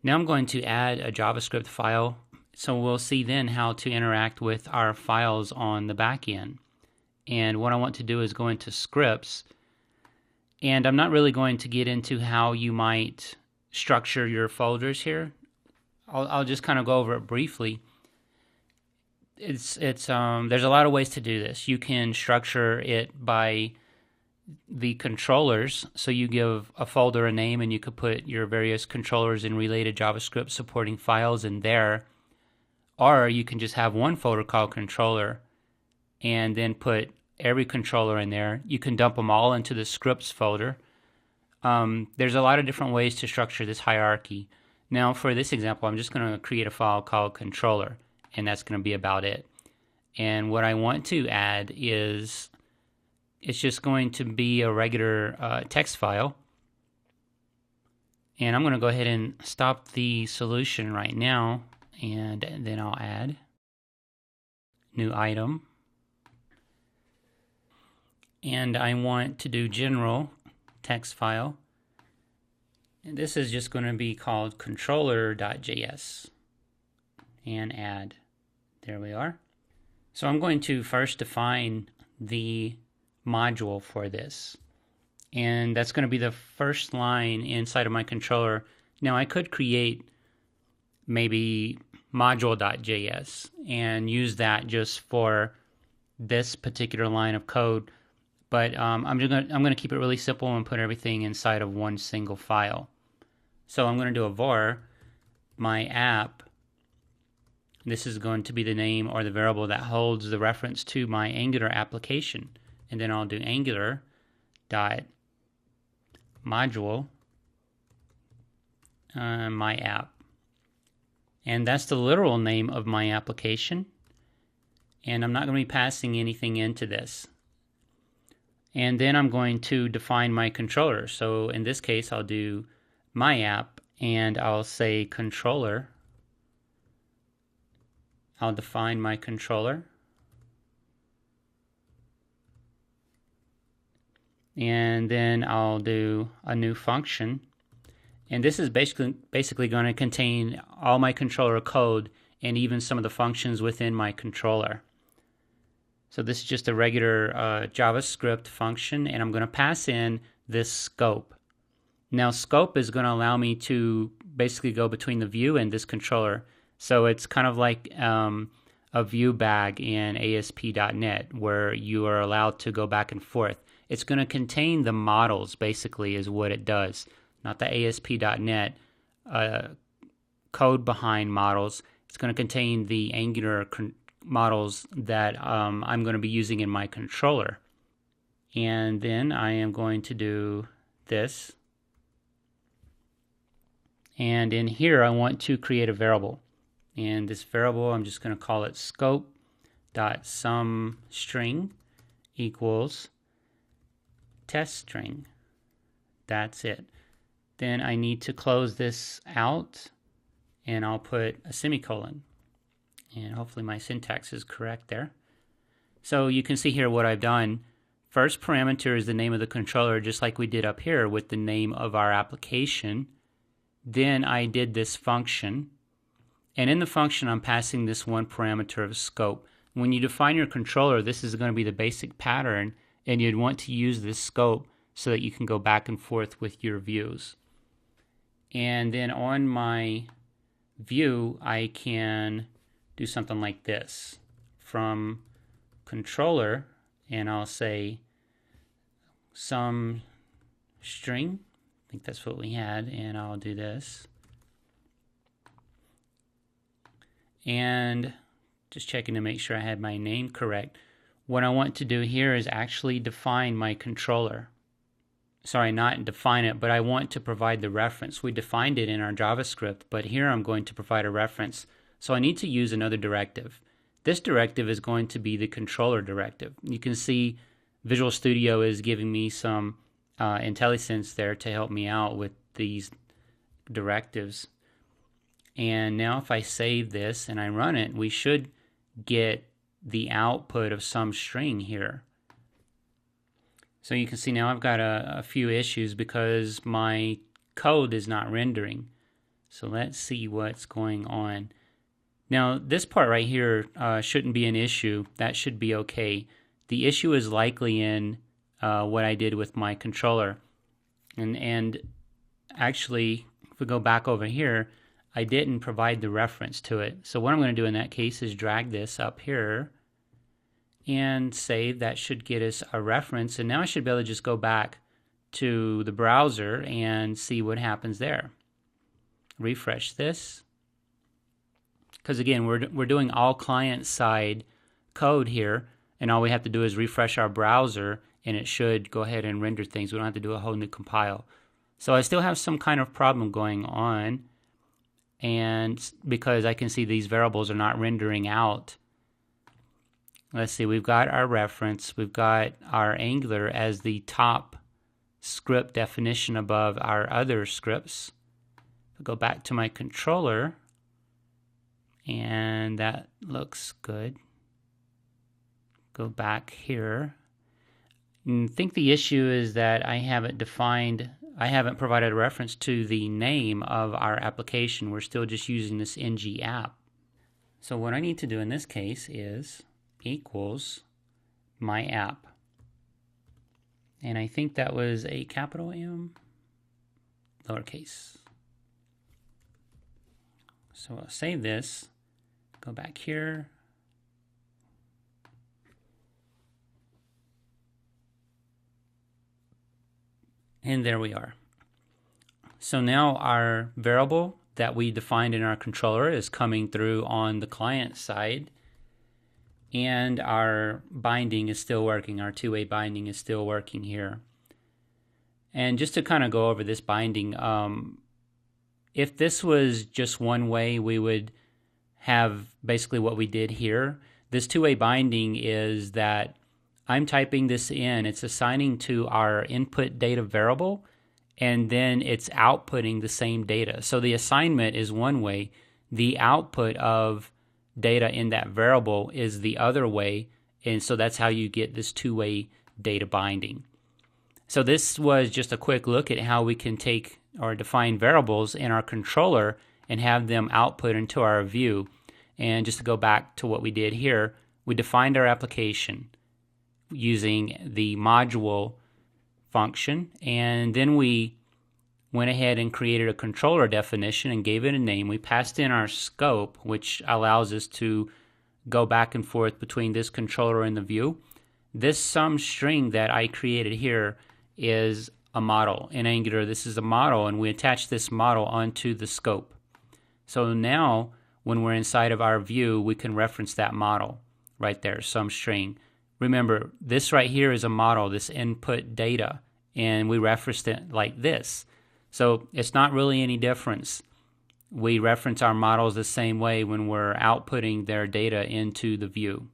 Now I'm going to add a JavaScript file, so we'll see then how to interact with our files on the back end. And what I want to do is go into scripts, and I'm not really going to get into how you might structure your folders here. I'll just kind of go over it briefly. There's a lot of ways to do this. You can structure it by the controllers, so you give a folder a name and you could put your various controllers and related JavaScript supporting files in there, or you can just have one folder called controller and then put every controller in there. You can dump them all into the scripts folder. There's a lot of different ways to structure this hierarchy. Now for this example, I'm just going to create a file called controller, and that's going to be about it. And what I want to add is, it's just going to be a regular text file. And I'm going to go ahead and stop the solution right now, and then I'll add new item. And I want to do general text file. And this is just going to be called controller.js. And add. There we are. So I'm going to first define the module for this, and that's going to be the first line inside of my controller. Now I could create maybe module.js and use that just for this particular line of code, but I'm going to keep it really simple and put everything inside of one single file. So I'm going to do a var my app. This is going to be the name or the variable that holds the reference to my Angular application. And then I'll do Angular dot module my app. And that's the literal name of my application. And I'm not going to be passing anything into this. And then I'm going to define my controller. So in this case, I'll do my app and I'll say controller. I'll define my controller. And then I'll do a new function, and this is basically going to contain all my controller code and even some of the functions within my controller. So this is just a regular JavaScript function, and I'm going to pass in this scope. Now scope is going to allow me to basically go between the view and this controller. So it's kind of like a view bag in ASP.NET where you are allowed to go back and forth. It's going to contain the models, basically, is what it does. Not the ASP.NET code behind models. It's going to contain the Angular models that I'm going to be using in my controller. And then I am going to do this. And in here, I want to create a variable. And this variable, I'm just going to call it scope.someString equals test string. That's it. Then I need to close this out, and I'll put a semicolon. And hopefully my syntax is correct there. So you can see here what I've done. First parameter is the name of the controller, just like we did up here with the name of our application. Then I did this function. And in the function, I'm passing this one parameter of scope. When you define your controller, this is going to be the basic pattern, and you'd want to use this scope so that you can go back and forth with your views. And then on my view, I can do something like this. From controller, and I'll say some string. I think that's what we had, and I'll do this. And just checking to make sure I had my name correct. What I want to do here is actually define my controller. Sorry, not define it, but I want to provide the reference. We defined it in our JavaScript, but here I'm going to provide a reference. So I need to use another directive. This directive is going to be the controller directive. You can see Visual Studio is giving me some IntelliSense there to help me out with these directives. And now if I save this and I run it, we should get the output of some string here. So you can see now I've got a few issues because my code is not rendering. So let's see what's going on. Now this part right here shouldn't be an issue. That should be okay. The issue is likely in what I did with my controller. And actually, if we go back over here, I didn't provide the reference to it. So what I'm going to do in that case is drag this up here and save. That should get us a reference. And now I should be able to just go back to the browser and see what happens there. Refresh this. Because again, we're doing all client-side code here, and all we have to do is refresh our browser, and it should go ahead and render things. We don't have to do a whole new compile. So I still have some kind of problem going on, and because I can see these variables are not rendering out. Let's see, we've got our reference, we've got our Angular as the top script definition above our other scripts. I'll go back to my controller, and that looks good. Go back here. I think the issue is that I haven't provided a reference to the name of our application. We're still just using this ng app. So what I need to do in this case is equals my app. And I think that was a capital M, lowercase. So I'll save this, go back here. And there we are. So now our variable that we defined in our controller is coming through on the client side, and our binding is still working. Our two-way binding is still working here. And just to kind of go over this binding, if this was just one way, we would have basically what we did here. This two-way binding is that I'm typing this in, it's assigning to our input data variable, and then it's outputting the same data. So the assignment is one way, the output of data in that variable is the other way, and so that's how you get this two-way data binding. So this was just a quick look at how we can take or define variables in our controller and have them output into our view. And just to go back to what we did here, we defined our application using the module function, and then we went ahead and created a controller definition and gave it a name. We passed in our scope, which allows us to go back and forth between this controller and the view. This sum string that I created here is a model. In Angular, this is a model, and we attach this model onto the scope. So now when we're inside of our view, we can reference that model right there, sum string. Remember, this right here is a model, this input data, and we referenced it like this. So it's not really any difference. We reference our models the same way when we're outputting their data into the view.